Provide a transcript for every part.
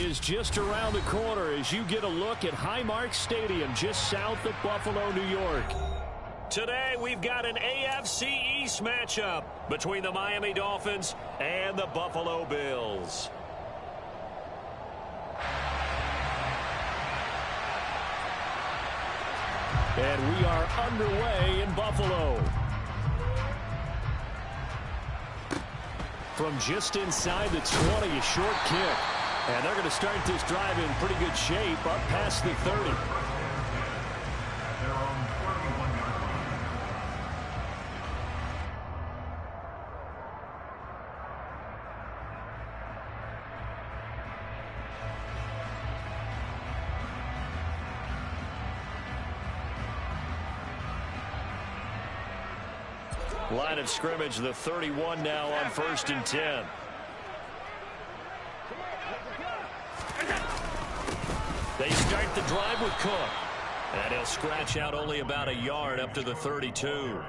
is just around the corner as you get a look at Highmark Stadium just south of Buffalo, New York. Today we've got an AFC East matchup between the Miami Dolphins and the Buffalo Bills. And we are underway in Buffalo. From just inside the 20, a short kick. And they're going to start this drive in pretty good shape up past the 30. Line of scrimmage, the 31 now on 1st and 10. They start the drive with Cook. And he'll scratch out only about a yard up to the 32.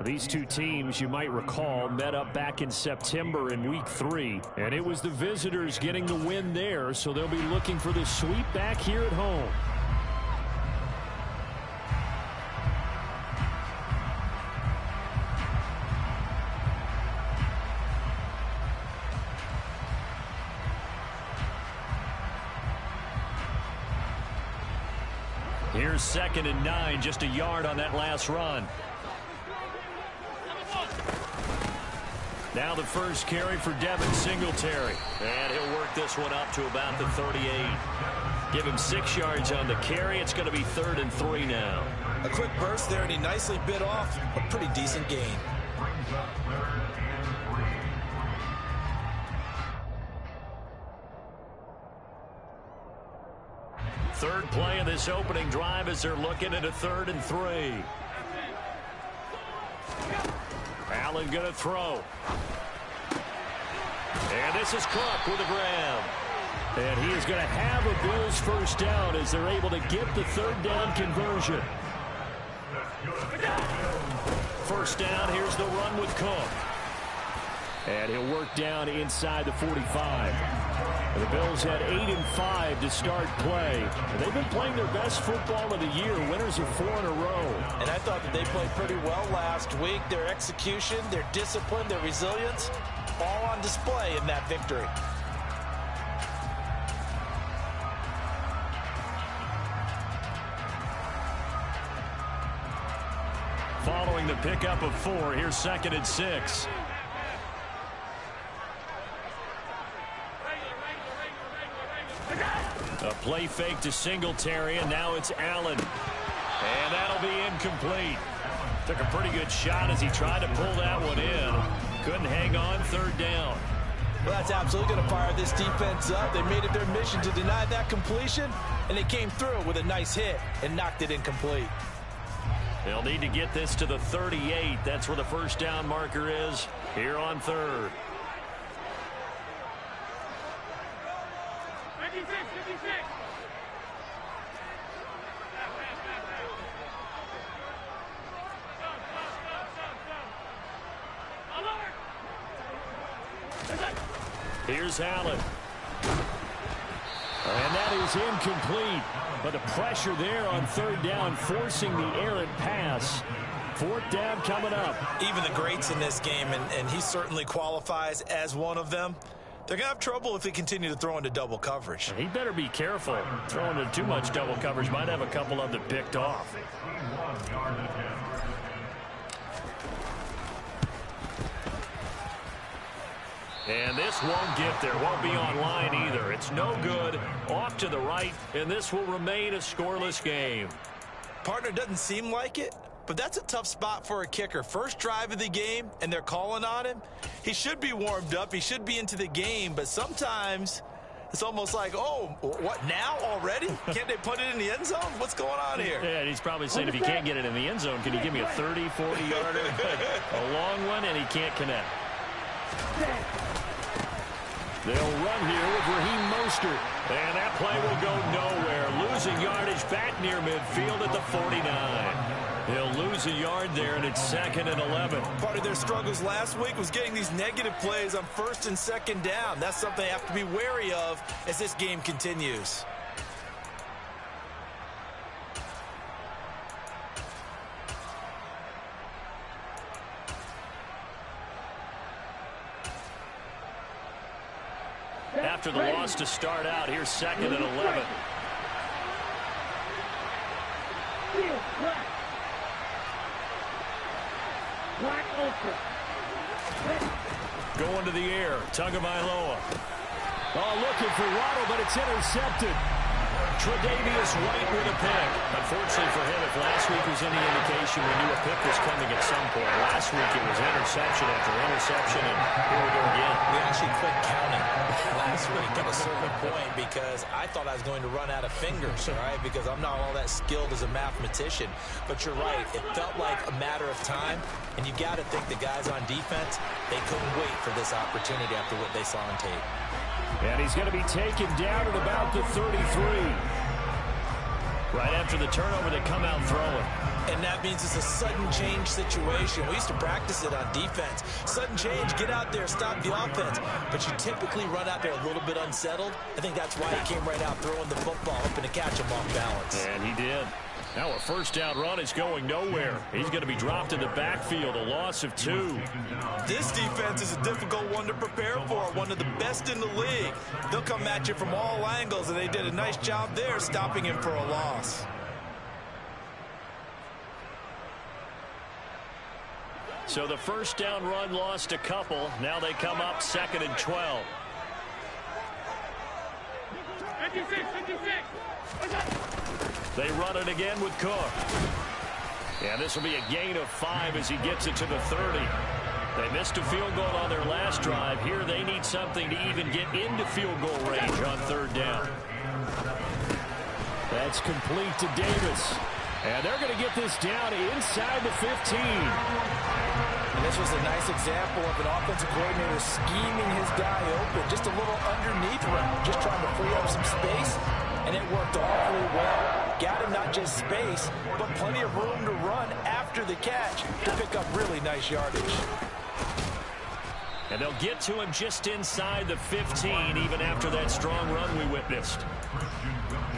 These two teams, you might recall, met up back in September in Week 3. And it was the visitors getting the win there, so they'll be looking for the sweep back here at home. Here's 2nd and 9, just a yard on that last run. Now the first carry for Devin Singletary. And he'll work this one up to about the 38. Give him 6 yards on the carry. It's going to be 3rd and 3 now. A quick burst there, and he nicely bit off a pretty decent gain. Third play of this opening drive as they're looking at a 3rd and 3. Allen going to throw. And this is Cook with a grab. And he is going to have a Bills first down as they're able to get the 3rd down conversion. First down, here's the run with Cook. And he'll work down inside the 45. The Bills had 8-5 to start play. And they've been playing their best football of the year, winners of 4 in a row. And I thought that they played pretty well last week. Their execution, their discipline, their resilience, all on display in that victory. Following the pickup of 4, here's 2nd and 6. A play fake to Singletary, and now it's Allen. And that'll be incomplete. Took a pretty good shot as he tried to pull that one in. Couldn't hang on, 3rd down. Well, that's absolutely going to fire this defense up. They made it their mission to deny that completion, and they came through with a nice hit and knocked it incomplete. They'll need to get this to the 38. That's where the first down marker is here on 3rd. Here's Allen. And that is incomplete. But the pressure there on 3rd down, forcing the errant pass. 4th down coming up. Even the greats in this game, and he certainly qualifies as one of them, they're going to have trouble if they continue to throw into double coverage. He better be careful. Throwing into too much double coverage might have a couple of them picked off. And this won't get there. Won't be online either. It's no good. Off to the right, and this will remain a scoreless game. Partner, doesn't seem like it, but that's a tough spot for a kicker. First drive of the game, and they're calling on him. He should be warmed up. He should be into the game, but sometimes it's almost like, oh, what, now already? Can't they put it in the end zone? What's going on here? Yeah, and he's probably saying, if you can't get it in the end zone, can you give me a 30, 40-yarder? A long one, and he can't connect. They'll run here with Raheem Mostert. And that play will go nowhere. Losing yardage back near midfield at the 49. He'll lose a yard there, and it's 2nd and 11. Part of their struggles last week was getting these negative plays on 1st and 2nd down. That's something they have to be wary of as this game continues. After the loss to start out, here's 2nd and 11. Going to the air, Tagovailoa. Oh, looking for Waddle, but it's intercepted. Tre'Davious White with a pick. Unfortunately for him, if last week was any indication, we knew a pick was coming at some point. Last week it was interception after interception, and here we go again. We actually quit counting last week at a certain point because I thought I was going to run out of fingers, right? Because I'm not all that skilled as a mathematician. But you're right. It felt like a matter of time, and you got to think the guys on defense, they couldn't wait for this opportunity after what they saw on tape. And he's going to be taken down at about the 33. Right after the turnover, they come out throwing. And that means it's a sudden change situation. We used to practice it on defense. Sudden change, get out there, stop the offense. But you typically run out there a little bit unsettled. I think that's why he came right out throwing the football, hoping to catch him off balance. And he did. Now a first down run is going nowhere. He's going to be dropped in the backfield, a loss of 2. This defense is a difficult one to prepare for, one of the best in the league. They'll come at you from all angles, and they did a nice job there stopping him for a loss. So the first down run lost a couple. Now they come up 2nd and 12. 56. They run it again with Cook. Yeah, this will be a gain of 5 as he gets it to the 30. They missed a field goal on their last drive. Here they need something to even get into field goal range on 3rd down. That's complete to Davis. And they're going to get this down inside the 15. And this was a nice example of an offensive coordinator scheming his guy open. Just a little underneath route, just trying to free up some space. And it worked awfully well. Got him not just space, but plenty of room to run after the catch to pick up really nice yardage. And they'll get to him just inside the 15, even after that strong run we witnessed.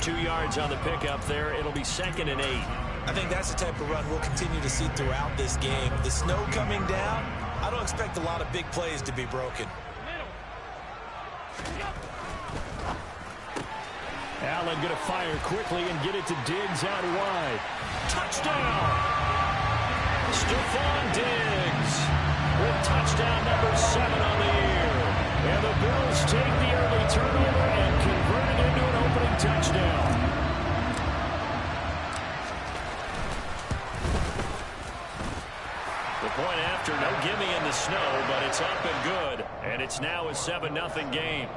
2 yards on the pickup there. It'll be 2nd and 8. I think that's the type of run we'll continue to see throughout this game. The snow coming down, I don't expect a lot of big plays to be broken. Allen going to fire quickly and get it to Diggs out wide. Touchdown! Stephon Diggs with touchdown number 7 on the year. And the Bills take the early turnover and convert it into an opening touchdown. The point after, no gimme in the snow, but it's up and good. And it's now a 7-0 game.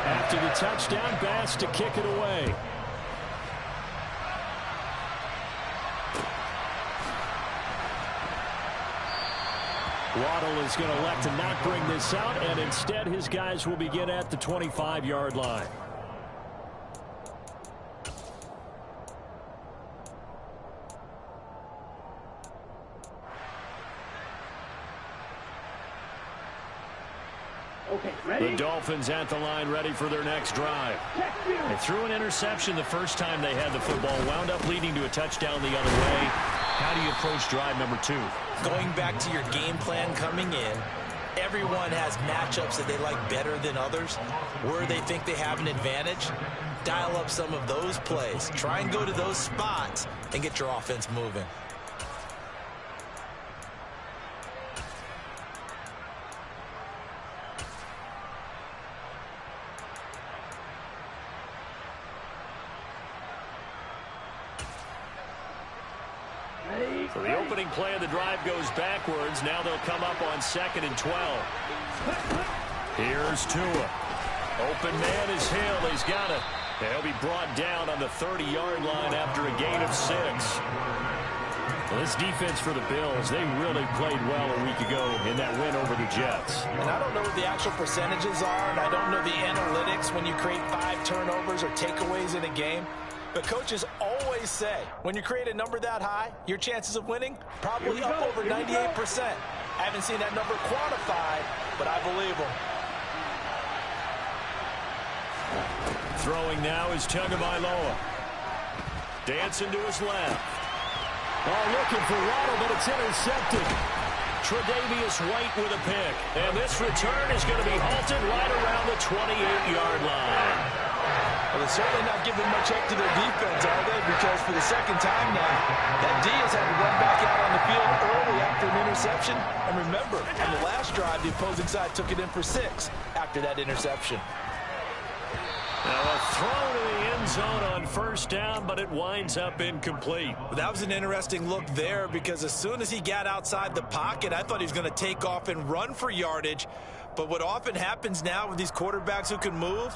After the touchdown, Bass to kick it away. Waddle is going to elect to not bring this out, and instead his guys will begin at the 25-yard line. The Dolphins at the line, ready for their next drive. They threw an interception the first time they had the football, wound up leading to a touchdown the other way. How do you approach drive number 2? Going back to your game plan coming in, everyone has matchups that they like better than others. Where they think they have an advantage, dial up some of those plays. Try and go to those spots and get your offense moving. So the opening play of the drive goes backwards. Now they'll come up on 2nd and 12. Here's Tua. Open man is Hill. He's got it. They'll be brought down on the 30-yard line after a gain of 6. Well, this defense for the Bills, they really played well a week ago in that win over the Jets. And I don't know what the actual percentages are, and I don't know the analytics when you create 5 turnovers or takeaways in a game. But coaches always say, when you create a number that high, your chances of winning probably up over 98%. I haven't seen that number quantified, but I believe them. Throwing now is Tagovailoa. Dancing to his left. Oh, looking for Waddle, but it's intercepted. Tre'Davious White with a pick. And this return is going to be halted right around the 28-yard line. Well, they're certainly not giving much up to their defense, are they? Because for the second time now, that D has had to run back out on the field early after an interception. And remember, on the last drive, the opposing side took it in for 6 after that interception. Now a throw to the end zone on first down, but it winds up incomplete. Well, that was an interesting look there because as soon as he got outside the pocket, I thought he was going to take off and run for yardage. But what often happens now with these quarterbacks who can move,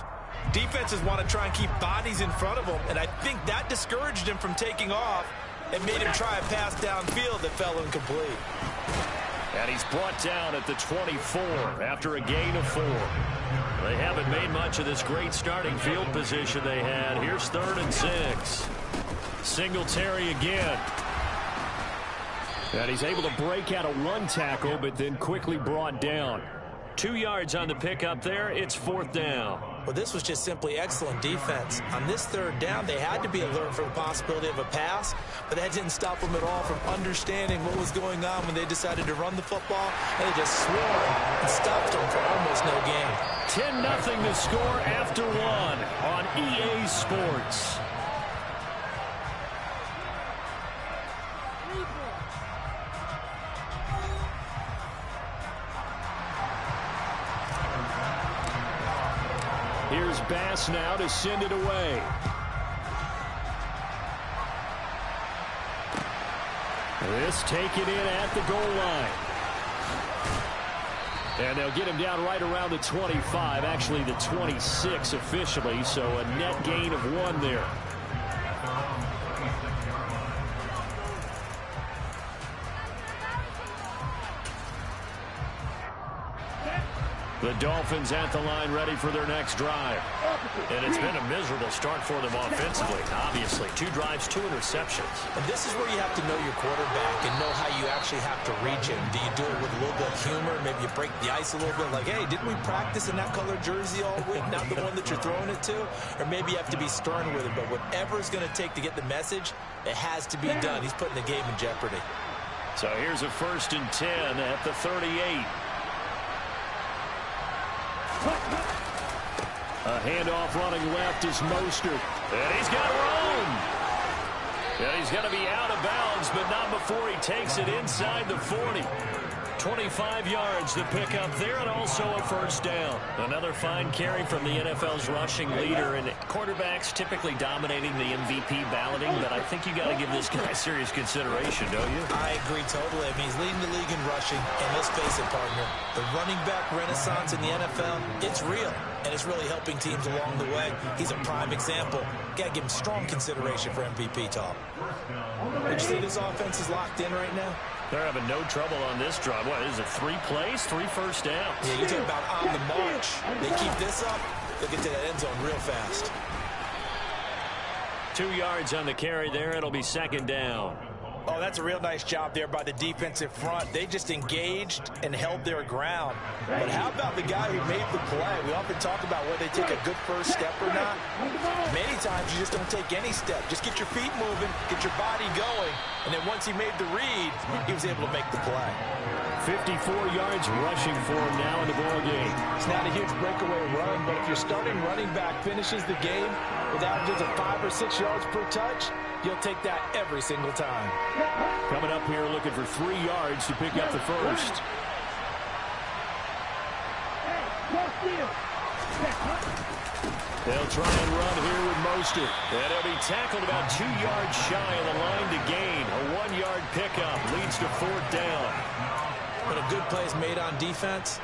defenses want to try and keep bodies in front of them, and I think that discouraged him from taking off and made him try a pass downfield that fell incomplete. And he's brought down at the 24 after a gain of 4. They haven't made much of this great starting field position they had. Here's 3rd and 6. Singletary again. And he's able to break out a run tackle, but then quickly brought down. 2 yards on the pickup there. It's 4th down. Well, this was just simply excellent defense. On this 3rd down, they had to be alert for the possibility of a pass, but that didn't stop them at all from understanding what was going on when they decided to run the football, and they just swarmed and stopped them for almost no gain. 10-0 to score after 1 on EA Sports. Here's Bass now to send it away. This taken in at the goal line. And they'll get him down right around the 25, actually the 26 officially, so a net gain of 1 there. The Dolphins at the line ready for their next drive. And it's been a miserable start for them offensively, obviously. 2 drives, 2 interceptions. And this is where you have to know your quarterback and know how you actually have to reach him. Do you do it with a little bit of humor? Maybe you break the ice a little bit like, hey, didn't we practice in that colored jersey all week? Not the one that you're throwing it to? Or maybe you have to be stern with it. But whatever it's going to take to get the message, it has to be done. He's putting the game in jeopardy. So here's a 1st and 10 at the 38. A handoff running left is Mostert. And he's got room. And he's going to be out of bounds, but not before he takes it inside the 40. 25 yards to pick up there, and also a 1st down. Another fine carry from the NFL's rushing leader, and quarterbacks typically dominating the MVP balloting, but I think you got to give this guy serious consideration, don't you? I agree totally. I mean, he's leading the league in rushing, and let's face it, partner, the running back renaissance in the NFL, it's real, and it's really helping teams along the way. He's a prime example. Got to give him strong consideration for MVP talk. Did you see this offense is locked in right now? They're having no trouble on this drive. What, is it 3 plays, 3 first downs? Yeah, you talk about on the march. They keep this up, they'll get to that end zone real fast. 2 yards on the carry there. It'll be 2nd down. Oh, that's a real nice job there by the defensive front. They just engaged and held their ground. But how about the guy who made the play? We often talk about whether they take a good first step or not. Many times you just don't take any step. Just get your feet moving, get your body going, and then once he made the read, he was able to make the play. 54 yards rushing for him now in the ball game. It's not a huge breakaway run, but if your starting running back finishes the game with averages of 5 or 6 yards per touch, you'll take that every single time. Coming up here looking for 3 yards to pick up the 1st. They'll try and run here with Mostert. And he'll be tackled about 2 yards shy of the line to gain. A 1-yard pickup leads to 4th down. When a good play is made on defense,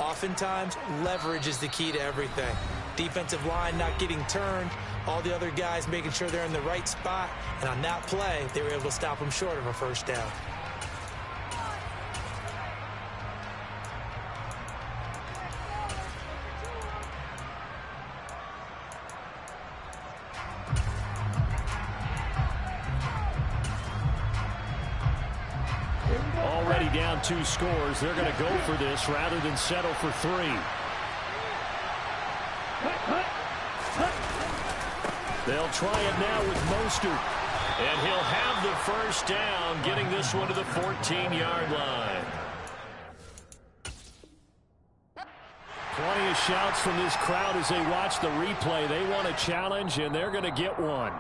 oftentimes leverage is the key to everything. Defensive line not getting turned, all the other guys making sure they're in the right spot, and on that play, they were able to stop them short of a 1st down. down 2 scores. They're going to go for this rather than settle for 3. They'll try it now with Mostert. And he'll have the first down, getting this one to the 14-yard line. Plenty of shouts from this crowd as they watch the replay. They want a challenge, and they're going to get one.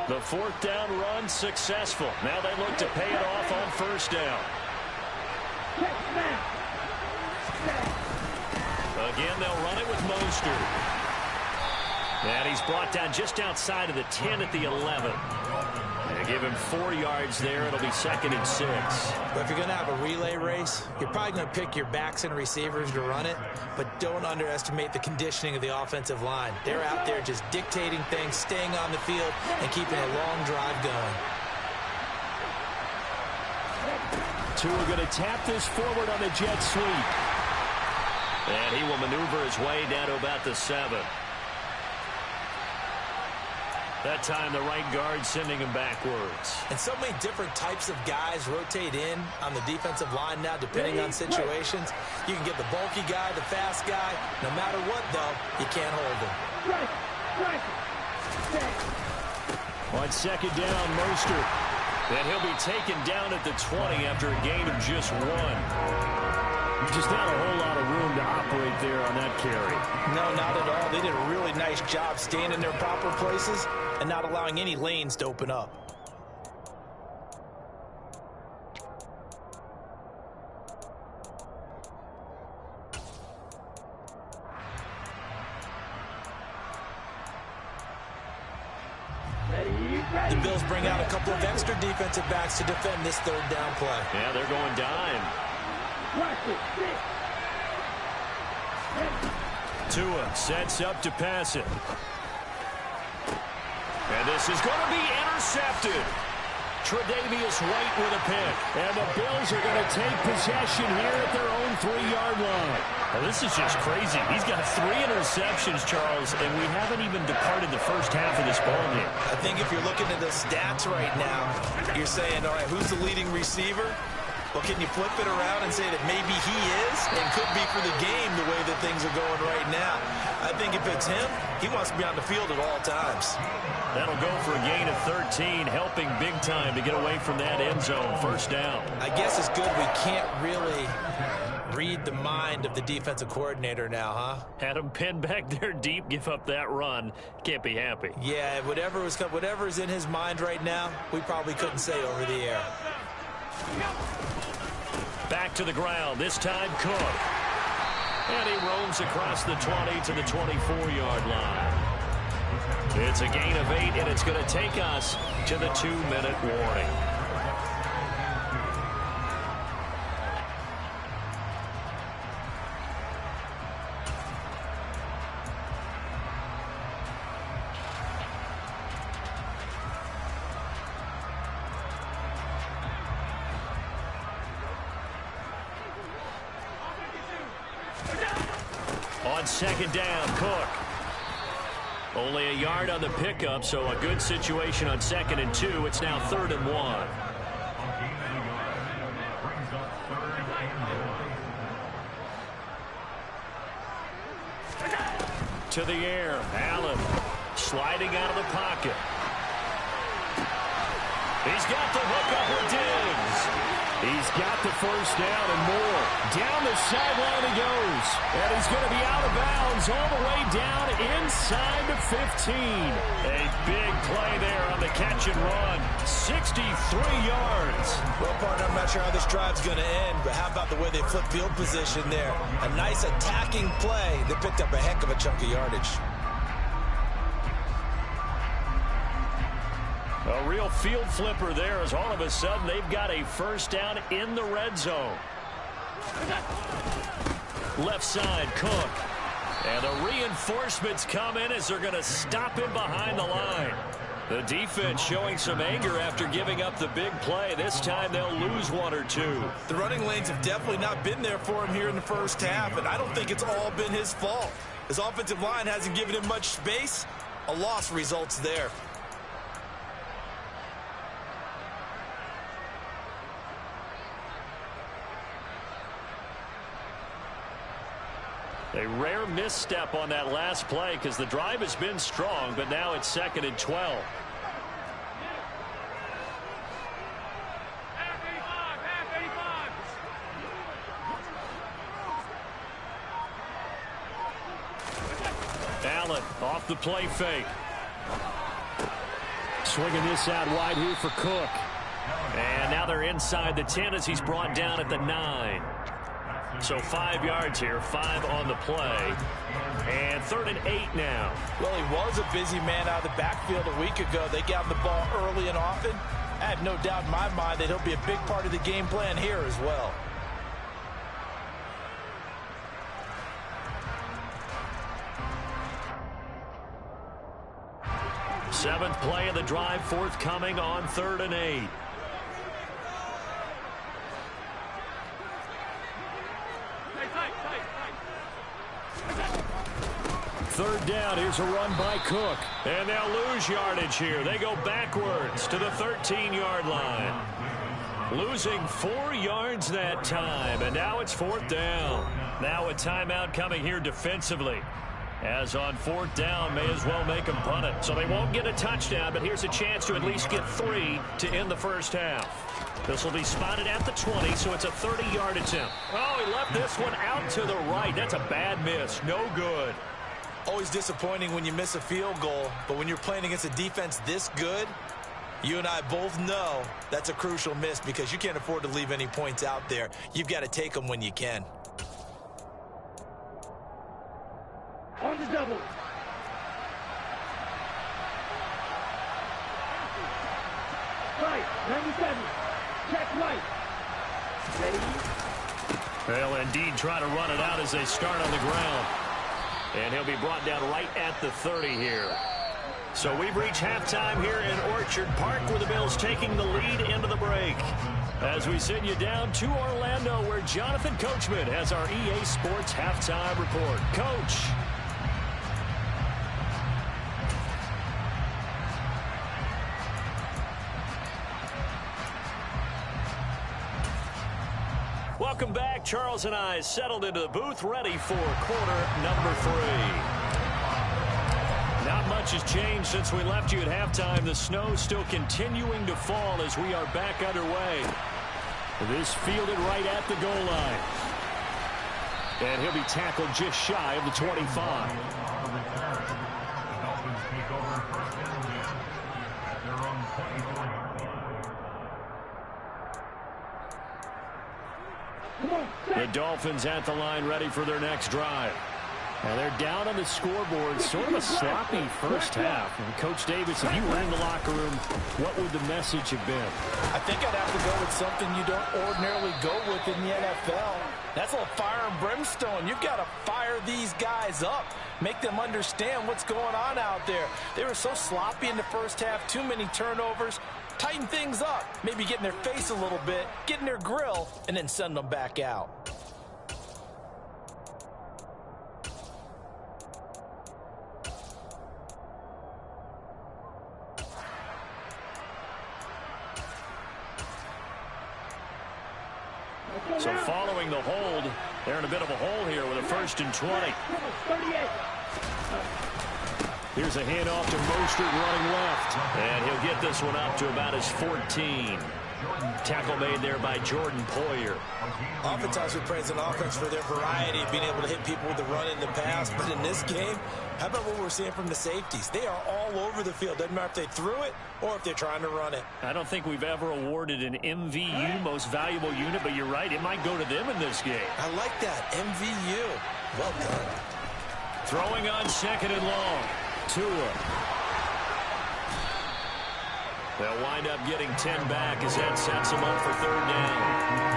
The 4th down run successful. Now they look to pay it off on 1st down. Again, they'll run it with Mostert. And he's brought down just outside of the 10 at the 11. They give him 4 yards there. It'll be 2nd and 6. But if you're going to have a relay race, you're probably going to pick your backs and receivers to run it, but don't underestimate the conditioning of the offensive line. They're out there just dictating things, staying on the field, and keeping a long drive going. Tua going to tap this forward on the jet sweep. And he will maneuver his way down to about the 7. That time the right guard sending him backwards. And so many different types of guys rotate in on the defensive line now, depending on situations. You can get the bulky guy, the fast guy. No matter what, though, you can't hold him. On 2nd down, Mostert. And he'll be taken down at the 20 after a gain of just 1. Just not a whole lot of room to operate there on that carry. No, not at all. They did a really nice job staying in their proper places and not allowing any lanes to open up. The Bills bring out a couple of extra defensive backs to defend this 3rd down play. Yeah, they're going dime. Tua sets up to pass it. And this is going to be intercepted. Tre'Davious White with a pick. And the Bills are going to take possession here at their own 3-yard line. Well, this is just crazy. He's got 3 interceptions, Charles, and we haven't even departed the first half of this ballgame. I think if you're looking at the stats right now, you're saying, all right, who's the leading receiver? Well, can you flip it around and say that maybe he is and could be for the game the way that things are going right now? I think if it's him, he wants to be on the field at all times. That'll go for a gain of 13, helping big time to get away from that end zone. 1st down. I guess it's good we can't really read the mind of the defensive coordinator now, huh? Had him pinned back there deep, give up that run. Can't be happy. Yeah, whatever's in his mind right now, we probably couldn't say over the air. Back to the ground, this time Cook. And he roams across the 20 to the 24-yard line. It's a gain of 8, and it's going to take us to the 2-minute warning. On 2nd down, Cook. Only a yard on the pickup, so a good situation on 2nd and 2. It's now 3rd and 1. To the air, Allen sliding out of the pocket. He's got the hook up with Diggs. He's got the first down and more. Down the sideline he goes. And he's going to be out of bounds all the way down inside the 15. A big play there on the catch and run. 63 yards. Well, partner, I'm not sure how this drive's going to end, but how about the way they flip field position there? A nice attacking play that picked up a heck of a chunk of yardage. A real field flipper there as all of a sudden they've got a first down in the red zone. Left side, Cook. And the reinforcements come in as they're going to stop him behind the line. The defense showing some anger after giving up the big play. This time they'll lose one or two. The running lanes have definitely not been there for him here in the first half, and I don't think it's all been his fault. His offensive line hasn't given him much space. A loss results there. A rare misstep on that last play because the drive has been strong, but now it's 2nd and 12. Allen off the play fake. Swinging this out wide here for Cook. And now they're inside the 10 as he's brought down at the 9. So 5 yards here, 5 on the play. And 3rd and 8 now. Well, he was a busy man out of the backfield a week ago. They got him the ball early and often. I have no doubt in my mind that he'll be a big part of the game plan here as well. Seventh play of the drive forthcoming on 3rd and 8. Third down, here's a run by Cook. And they'll lose yardage here. They go backwards to the 13-yard line. Losing 4 yards that time, and now it's 4th down. Now a timeout coming here defensively. As on 4th down, may as well make them punt it. So they won't get a touchdown, but here's a chance to at least get 3 to end the first half. This will be spotted at the 20, so it's a 30-yard attempt. Oh, he left this one out to the right. That's a bad miss. No good. Always disappointing when you miss a field goal, but when you're playing against a defense this good, you and I both know that's a crucial miss because you can't afford to leave any points out there. You've got to take them when you can. On the double. Right, 97. Check right. Ready? They'll indeed try to run it out as they start on the ground. And he'll be brought down right at the 30 here. So we've reached halftime here in Orchard Park where the Bills taking the lead into the break. As we send you down to Orlando where Jonathan Coachman has our EA Sports halftime report. Coach. Welcome back. Charles and I settled into the booth, ready for quarter number 3. Not much has changed since we left you at halftime. The snow still continuing to fall as we are back underway. This fielded right at the goal line. And he'll be tackled just shy of the 25. The Dolphins at the line ready for their next drive. Now they're down on the scoreboard. Sort of a sloppy first half. And Coach Davis, if you were in the locker room, what would the message have been? I think I'd have to go with something you don't ordinarily go with in the NFL. That's a little fire and brimstone. You've got to fire these guys up. Make them understand what's going on out there. They were so sloppy in the first half. Too many turnovers. Tighten things up. Maybe get in their face a little bit. Get in their grill. And then send them back out. So following the hold, they're in a bit of a hole here with a 1st and 20. Here's a handoff to Mostert running left. And he'll get this one up to about his 14. Tackle made there by Jordan Poyer. Oftentimes we praise an offense for their variety of being able to hit people with the run in the pass. But in this game, how about what we're seeing from the safeties? They are all over the field. Doesn't matter if they threw it or if they're trying to run it. I don't think we've ever awarded an MVU, most valuable unit, but you're right. It might go to them in this game. I like that. MVU. Well done. Throwing on 2nd and long. Tua. They'll wind up getting 10 back as that sets them up for 3rd down.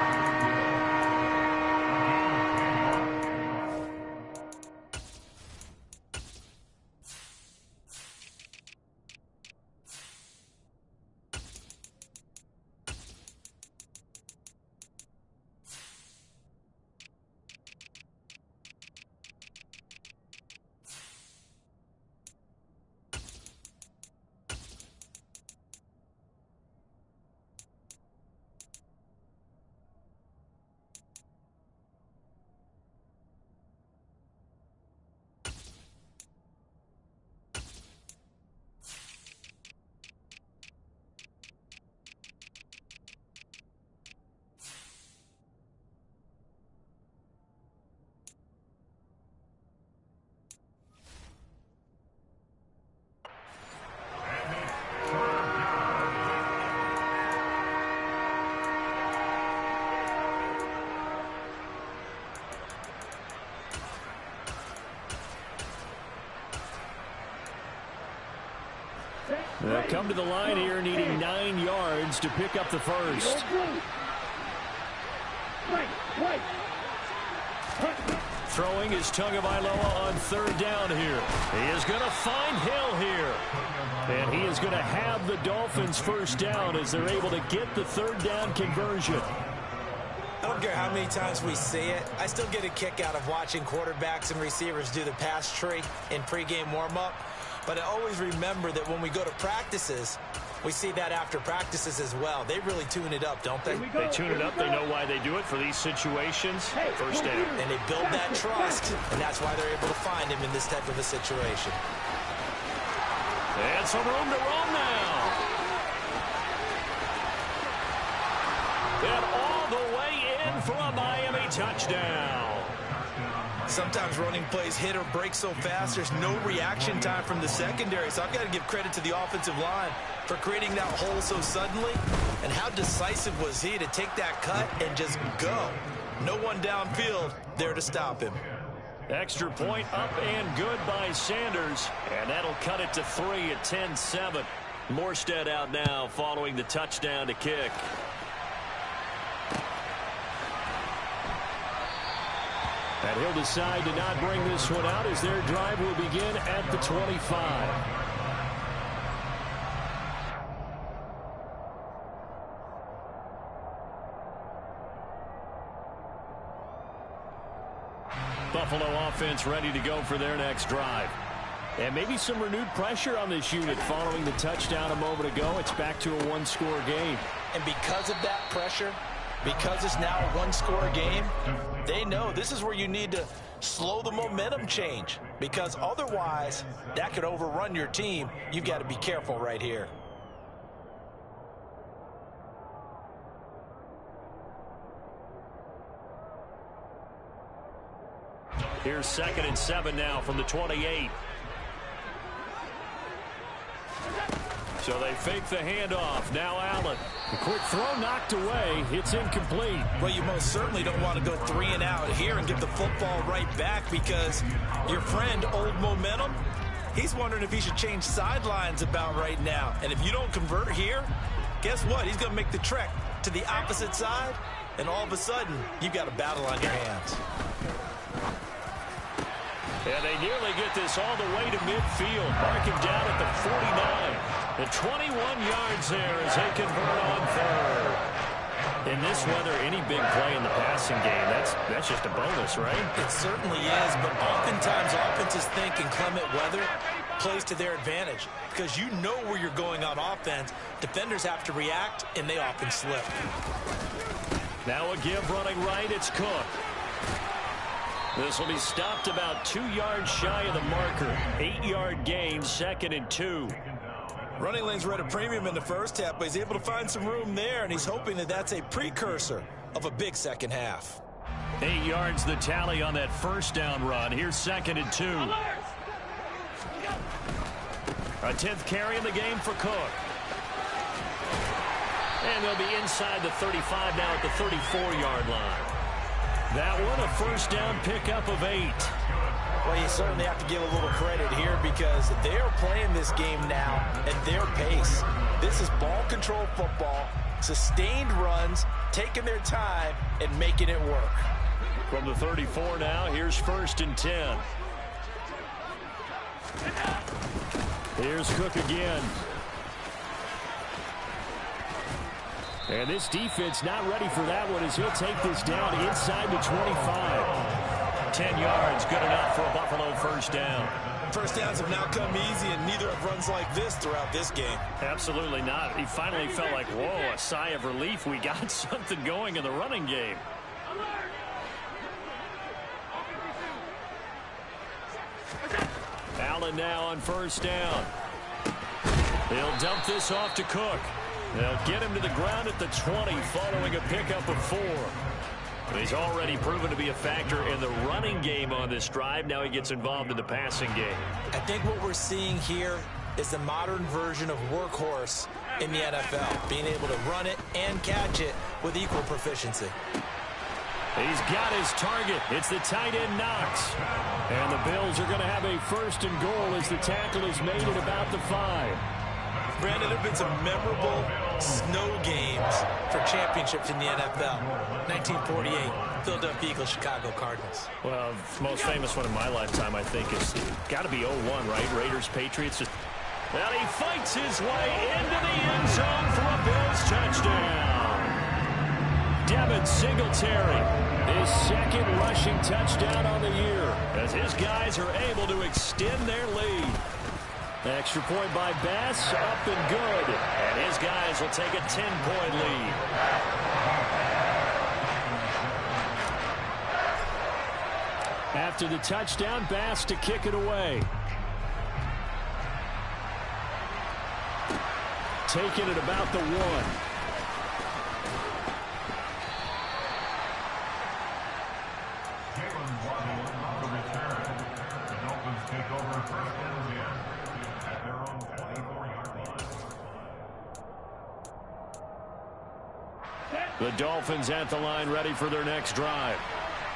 They'll come to the line here needing 9 yards to pick up the first. Throwing is Tagovailoa on 3rd down here. He is going to find Hill here. And he is going to have the Dolphins first down as they're able to get the 3rd down conversion. I don't care how many times we see it. I still get a kick out of watching quarterbacks and receivers do the pass tree in pregame warm-up. But I always remember that when we go to practices, we see that after practices as well. They really tune it up, don't they? They tune it up. They know why they do it for these situations. First down. And they build that trust, and that's why they're able to find him in this type of a situation. And some room to run now. And all the way in for a Miami touchdown. Sometimes running plays hit or break so fast, there's no reaction time from the secondary. So I've got to give credit to the offensive line for creating that hole so suddenly. And how decisive was he to take that cut and just go? No one downfield there to stop him. Extra point up and good by Sanders. And that'll cut it to 3 at 10-7. Morstead out now following the touchdown to kick. And he'll decide to not bring this one out as their drive will begin at the 25. Buffalo offense ready to go for their next drive. And maybe some renewed pressure on this unit following the touchdown a moment ago. It's back to a 1-score game. And because of that pressure, because it's now a 1-score game, they know this is where you need to slow the momentum change, because otherwise that could overrun your team. You've got to be careful right here. Here's 2nd and 7 now from the 28. So they fake the handoff. Now Allen. The quick throw knocked away. It's incomplete. Well, you most certainly don't want to go 3 and out here and give the football right back, because your friend, Old Momentum, he's wondering if he should change sidelines about right now. And if you don't convert here, guess what? He's going to make the trek to the opposite side, and all of a sudden, you've got a battle on your hands. And they nearly get this all the way to midfield. Mark him down at the 49. The 21 yards there as they convert on 3rd. In this weather, any big play in the passing game, that's just a bonus, right? It certainly is, but oftentimes offenses think in clement weather plays to their advantage, because you know where you're going on offense. Defenders have to react, and they often slip. Now a give running right, it's Cook. This will be stopped about 2 yards shy of the marker. 8-yard gain, 2nd and 2. Running lanes were at a premium in the first half, but he's able to find some room there, and he's hoping that that's a precursor of a big second half. 8 yards the tally on that first down run. Here's 2nd and 2. A 10th carry in the game for Cook. And they'll be inside the 35 now at the 34-yard line. That one, a first down pickup of 8. Well, you certainly have to give a little credit here, because they're playing this game now at their pace. This is ball control football, sustained runs, taking their time and making it work. From the 34 now, here's 1st and 10. Here's Cook again. And this defense not ready for that one as he'll take this down inside the 25. 10 yards, good enough for a Buffalo first down. First downs have now come easy, and neither have runs like this throughout this game. Absolutely not. He finally felt like, whoa, a sigh of relief. We got something going in the running game. Allen now on first down. He'll dump this off to Cook. They'll get him to the ground at the 20 following a pickup of 4. But he's already proven to be a factor in the running game on this drive. Now he gets involved in the passing game. I think what we're seeing here is the modern version of workhorse in the NFL, being able to run it and catch it with equal proficiency. He's got his target. It's the tight end Knox. And the Bills are going to have a 1st and goal as the tackle is made at about the 5. Brandon, there have been some memorable snow games for championships in the NFL. 1948, Philadelphia Eagles, Chicago Cardinals. Well, the most famous one in my lifetime, I think, is got to be 01, right? Raiders, Patriots. And he fights his way into the end zone for a Bills touchdown. Devin Singletary, his second rushing touchdown on the year, as his guys are able to extend their lead. Extra point by Bass, up and good. And his guys will take a 10-point lead. After the touchdown, Bass to kick it away. Taking it about the 1. The Dolphins at the line, ready for their next drive.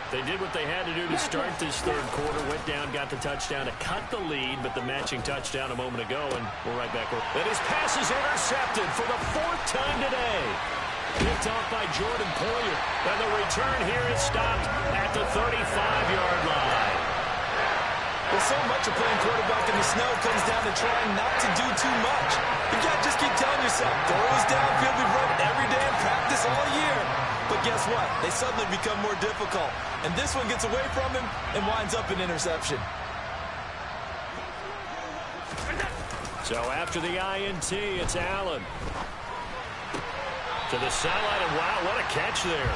They did what they had to do to start this third quarter. Went down, got the touchdown to cut the lead, but the matching touchdown a moment ago, and we're right back. And his pass is intercepted for the 4th time today. Picked off by Jordan Poyer. And the return here is stopped at the 35-yard line. Well, so much of playing quarterback in the snow comes down to trying not to do too much. You got to just keep telling yourself, throws downfield, we've run it every day in practice all year. But guess what? They suddenly become more difficult. And this one gets away from him and winds up an interception. So after the INT, it's Allen. To the sideline, and wow, what a catch there.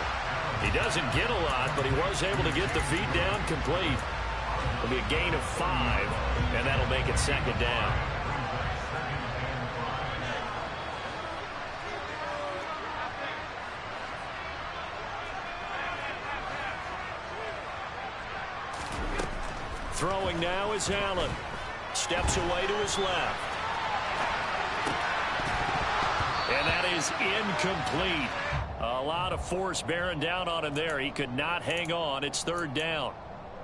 He doesn't get a lot, but he was able to get the feet down complete. It'll be a gain of 5, and that'll make it 2nd down. Throwing now is Allen. Steps away to his left. And that is incomplete. A lot of force bearing down on him there. He could not hang on. It's 3rd down.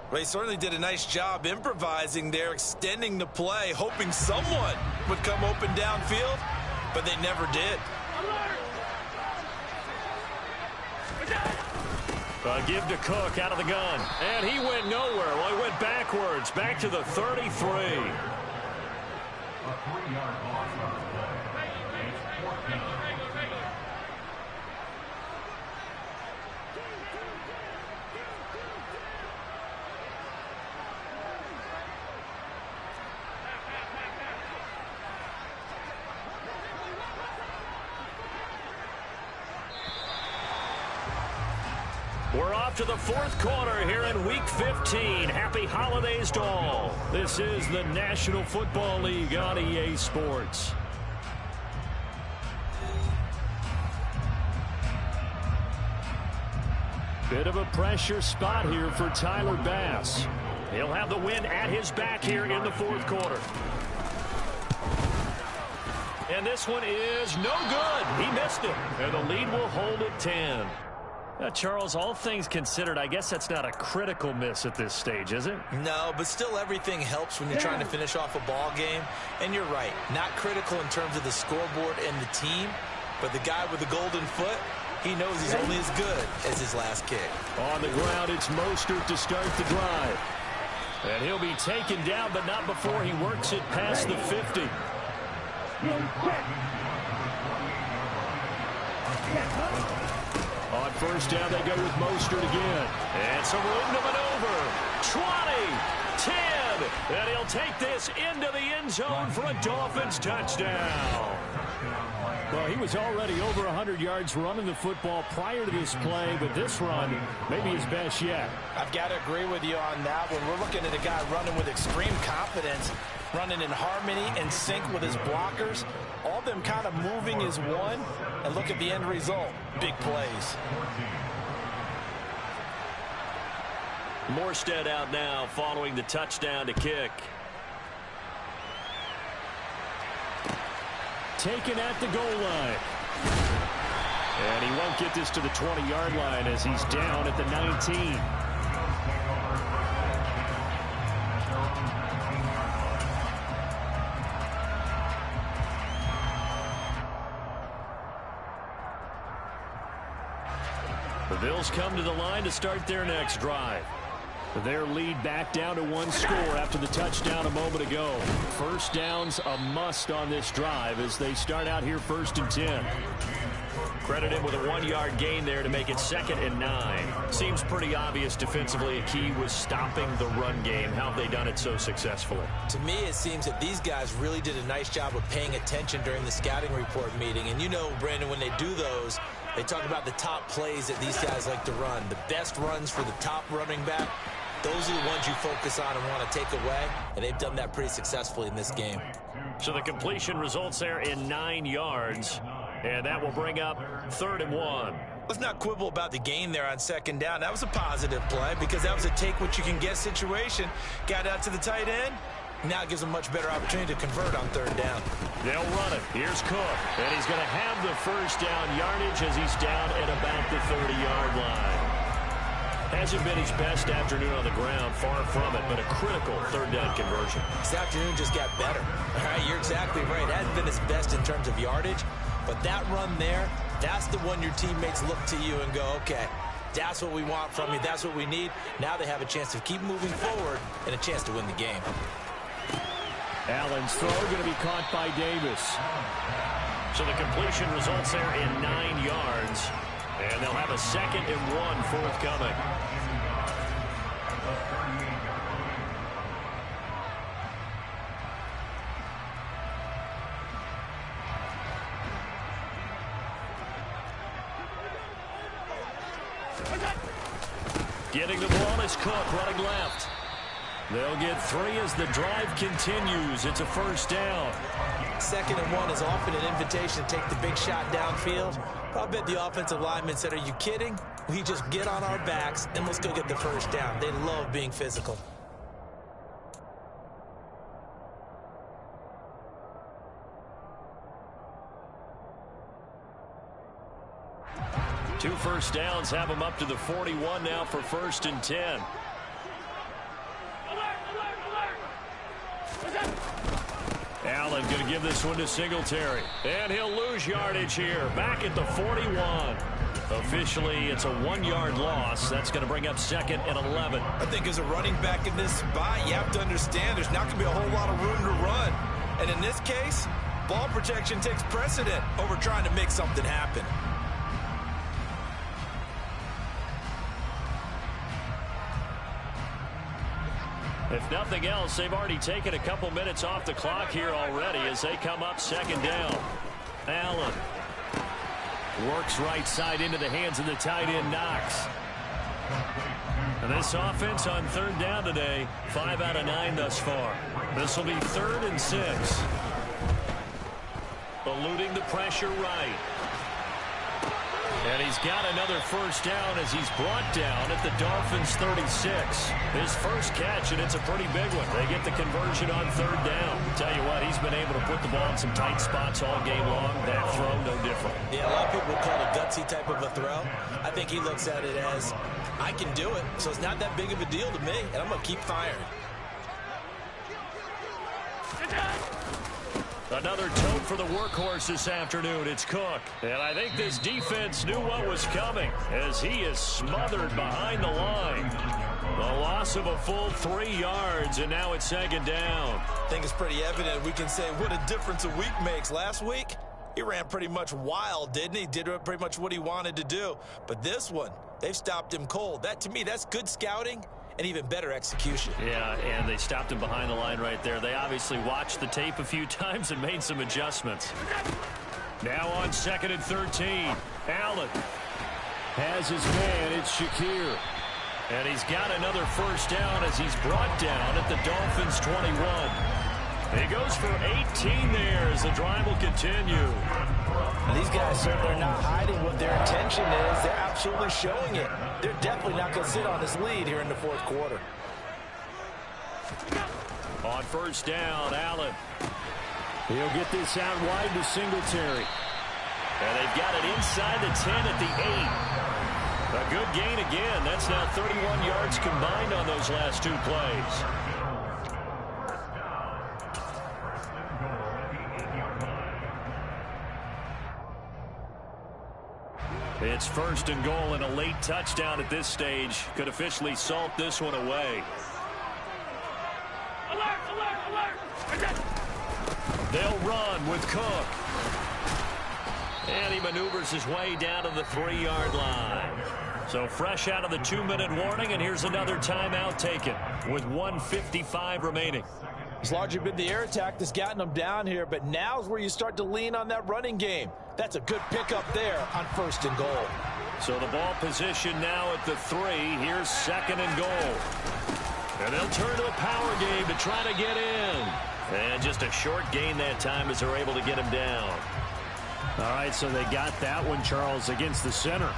Well, he certainly did a nice job improvising there, extending the play, hoping someone would come open downfield, but they never did. Give to Cook out of the gun. And he went nowhere. Well, he went backwards, back to the 33. A 3-yard loss on the play. It's 14. We're off to the 4th quarter here in Week 15. Happy holidays to all. This is the National Football League on EA Sports. Bit of a pressure spot here for Tyler Bass. He'll have the win at his back here in the 4th quarter. And this one is no good. He missed it. And the lead will hold at 10. Charles, all things considered, I guess that's not a critical miss at this stage, is it? No, but still everything helps when you're trying to finish off a ball game. And you're right, not critical in terms of the scoreboard and the team, but the guy with the golden foot, he knows he's only as good as his last kick. On the ground, it's Mostert to start the drive. And he'll be taken down, but not before he works it past the 50. On 1st down, they go with Mostert again. And some room to maneuver. 20, 10, and he'll take this into the end zone for a Dolphins touchdown. Well, he was already over 100 yards running the football prior to this play, but this run may be his best yet. I've got to agree with you on that one. We're looking at a guy running with extreme confidence, running in harmony and sync with his blockers. All of them kind of moving as one. And look at the end result. Big plays. Morstead out now following the touchdown to kick. Taken at the goal line. And he won't get this to the 20-yard line as he's down at the 19. The Bills come to the line to start their next drive. Their lead back down to one score after the touchdown a moment ago. First down's a must on this drive as they start out here 1st and 10. Credit him with a 1-yard gain there to make it 2nd and 9. Seems pretty obvious defensively a key was stopping the run game. How have they done it so successfully? To me, it seems that these guys really did a nice job of paying attention during the scouting report meeting. And you know, Brandon, when they do those, they talk about the top plays that these guys like to run. The best runs for the top running back. Those are the ones you focus on and want to take away, and they've done that pretty successfully in this game. So the completion results there in 9 yards, and that will bring up 3rd and 1. Let's not quibble about the gain there on 2nd down. That was a positive play because that was a take-what-you-can-get situation. Got out to the tight end. Now it gives them a much better opportunity to convert on 3rd down. They'll run it. Here's Cook, and he's going to have the first down yardage as he's down at about the 30-yard line. Hasn't been his best afternoon on the ground, far from it, but a critical 3rd down conversion. This afternoon just got better. All right, you're exactly right. It hasn't been his best in terms of yardage, but that run there, that's the one your teammates look to you and go, okay, that's what we want from you. That's what we need. Now they have a chance to keep moving forward and a chance to win the game. Allen's throw going to be caught by Davis. So the completion results there in 9 yards. And they'll have a 2nd and 1 forthcoming. Getting the ball is Cook running left. They'll get 3 as the drive continues. It's a 1st down. 2nd and 1 is often an invitation to take the big shot downfield. I'll bet the offensive lineman said, are you kidding? We just get on our backs and let's go get the 1st down. They love being physical. Two 1st downs have them up to the 41 now for 1st and 10. Allen going to give this one to Singletary. And he'll lose yardage here. Back at the 41. Officially, it's a 1-yard loss. That's going to bring up 2nd and 11. I think as a running back in this spot, you have to understand there's not going to be a whole lot of room to run. And in this case, ball protection takes precedent over trying to make something happen. If nothing else, they've already taken a couple minutes off the clock here already as they come up 2nd down. Allen works right side into the hands of the tight end Knox. And this offense on 3rd down today, 5 out of 9 thus far. This will be 3rd and 6. Eluding the pressure right. And he's got another 1st down as he's brought down at the Dolphins 36. His first catch, and it's a pretty big one. They get the conversion on 3rd down. Tell you what, he's been able to put the ball in some tight spots all game long. That throw, no different. Yeah, a lot of people call it a gutsy type of a throw. I think he looks at it as, I can do it, so it's not that big of a deal to me, and I'm going to keep firing. Another tote for the workhorse this afternoon. It's Cook. And I think this defense knew what was coming as he is smothered behind the line. The loss of a full 3 yards, and now it's 2nd down. I think it's pretty evident. We can say what a difference a week makes. Last week, he ran pretty much wild, didn't he? Did pretty much what he wanted to do. But this one, they've stopped him cold. That, to me, that's good scouting and even better execution. Yeah, and they stopped him behind the line right there. They obviously watched the tape a few times and made some adjustments. Now on 2nd and 13. Allen has his man. It's Shakir. And he's got another 1st down as he's brought down at the Dolphins 21. He goes for 18 there as the drive will continue. These guys certainly are not hiding what their intention is. They're absolutely showing it. They're definitely not going to sit on this lead here in the 4th quarter. On 1st down, Allen. He'll get this out wide to Singletary. And they've got it inside the 10 at the 8. A good gain again. That's now 31 yards combined on those last 2 plays. It's 1st and goal, and a late touchdown at this stage could officially salt this one away. Alert, alert, alert! They'll run with Cook. And he maneuvers his way down to the 3-yard line. So fresh out of the 2-minute warning, and here's another timeout taken with 1:55 remaining. It's largely been the air attack that's gotten them down here, but now's where you start to lean on that running game. That's a good pickup there on 1st and goal. So the ball position now at the 3. Here's 2nd and goal. And they'll turn to a power game to try to get in. And just a short gain that time as they're able to get him down. All right, so they got that one, Charles, against the center.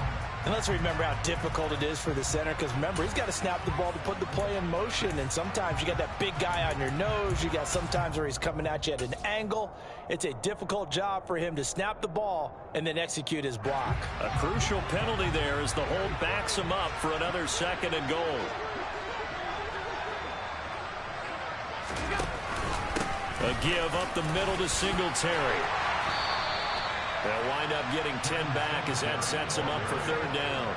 And let's remember how difficult it is for the center, because remember, he's got to snap the ball to put the play in motion, and sometimes you got that big guy on your nose. You got sometimes where he's coming at you at an angle. It's a difficult job for him to snap the ball and then execute his block. A crucial penalty there as the hold backs him up for another 2nd and goal. A give up the middle to Singletary. They'll wind up getting 10 back as that sets them up for 3rd down.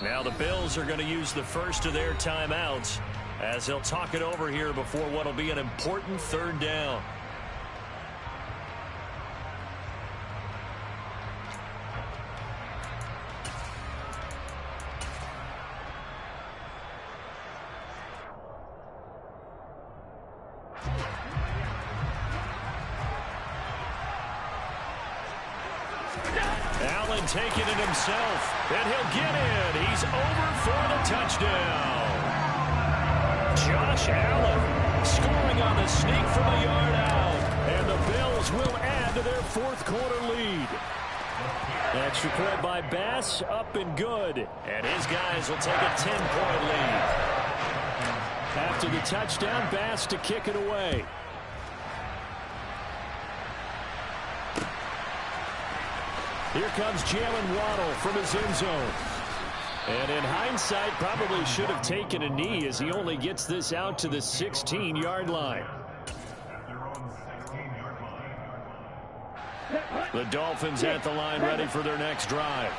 Now the Bills are going to use the first of their timeouts as they'll talk it over here before what will be an important 3rd down. Allen taking it himself, and he'll get in. He's over for the touchdown. Josh Allen scoring on the sneak from a yard out, and the Bills will add to their 4th quarter lead. Extra point by Bass, up and good, and his guys will take a 10-point lead. After the touchdown, Bass to kick it away. Here comes Jalen Waddle from his end zone. And in hindsight, probably should have taken a knee as he only gets this out to the 16-yard line. The Dolphins at the line ready for their next drive.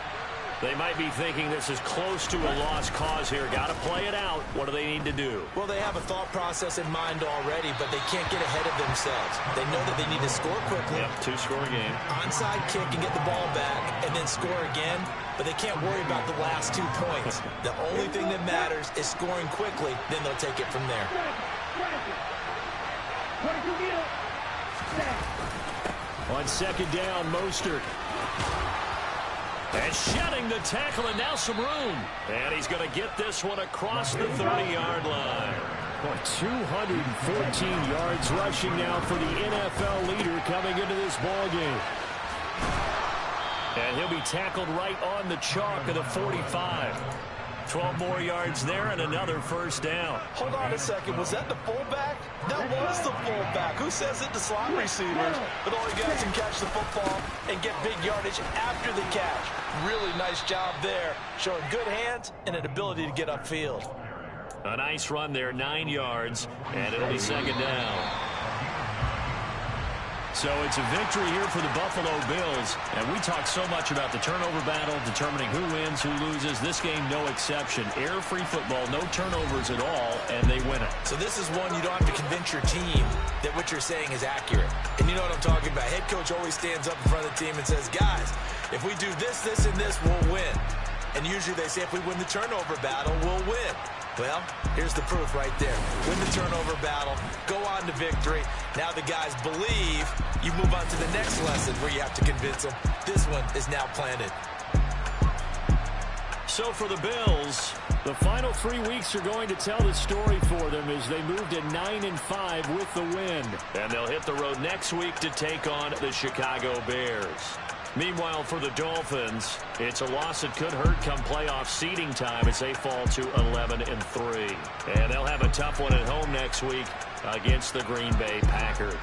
They might be thinking this is close to a lost cause here. Got to play it out. What do they need to do? Well, they have a thought process in mind already, but they can't get ahead of themselves. They know that they need to score quickly. Yep, 2-score game. Onside kick and get the ball back and then score again, but they can't worry about the last 2 points. The only thing that matters is scoring quickly, then they'll take it from there. On 2nd down, Mostert. And shedding the tackle, and now some room. And he's going to get this one across the 30-yard line. Boy, 214 yards rushing now for the NFL leader coming into this ball game. And he'll be tackled right on the chalk of the 45. 12 more yards there and another 1st down. Hold on a second. Was that the fullback? That was the fullback. Who says it to slot receivers? But all you guys can catch the football and get big yardage after the catch. Really nice job there. Showing good hands and an ability to get upfield. A nice run there, 9 yards, and it'll be 2nd down. So it's a victory here for the Buffalo Bills. And we talk so much about the turnover battle, determining who wins, who loses. This game, no exception. Error-free football, no turnovers at all, and they win it. So this is one you don't have to convince your team that what you're saying is accurate. And you know what I'm talking about. Head coach always stands up in front of the team and says, guys, if we do this, this, and this, we'll win. And usually they say if we win the turnover battle, we'll win. Well, here's the proof right there. Win the turnover battle, go on to victory. Now the guys believe. You move on to the next lesson where you have to convince them. This one is now planted. So for the Bills, the final 3 weeks are going to tell the story for them as they move to 9-5 with the win. And they'll hit the road next week to take on the Chicago Bears. Meanwhile, for the Dolphins, it's a loss that could hurt come playoff seeding time as they fall to 11-3. And they'll have a tough one at home next week against the Green Bay Packers.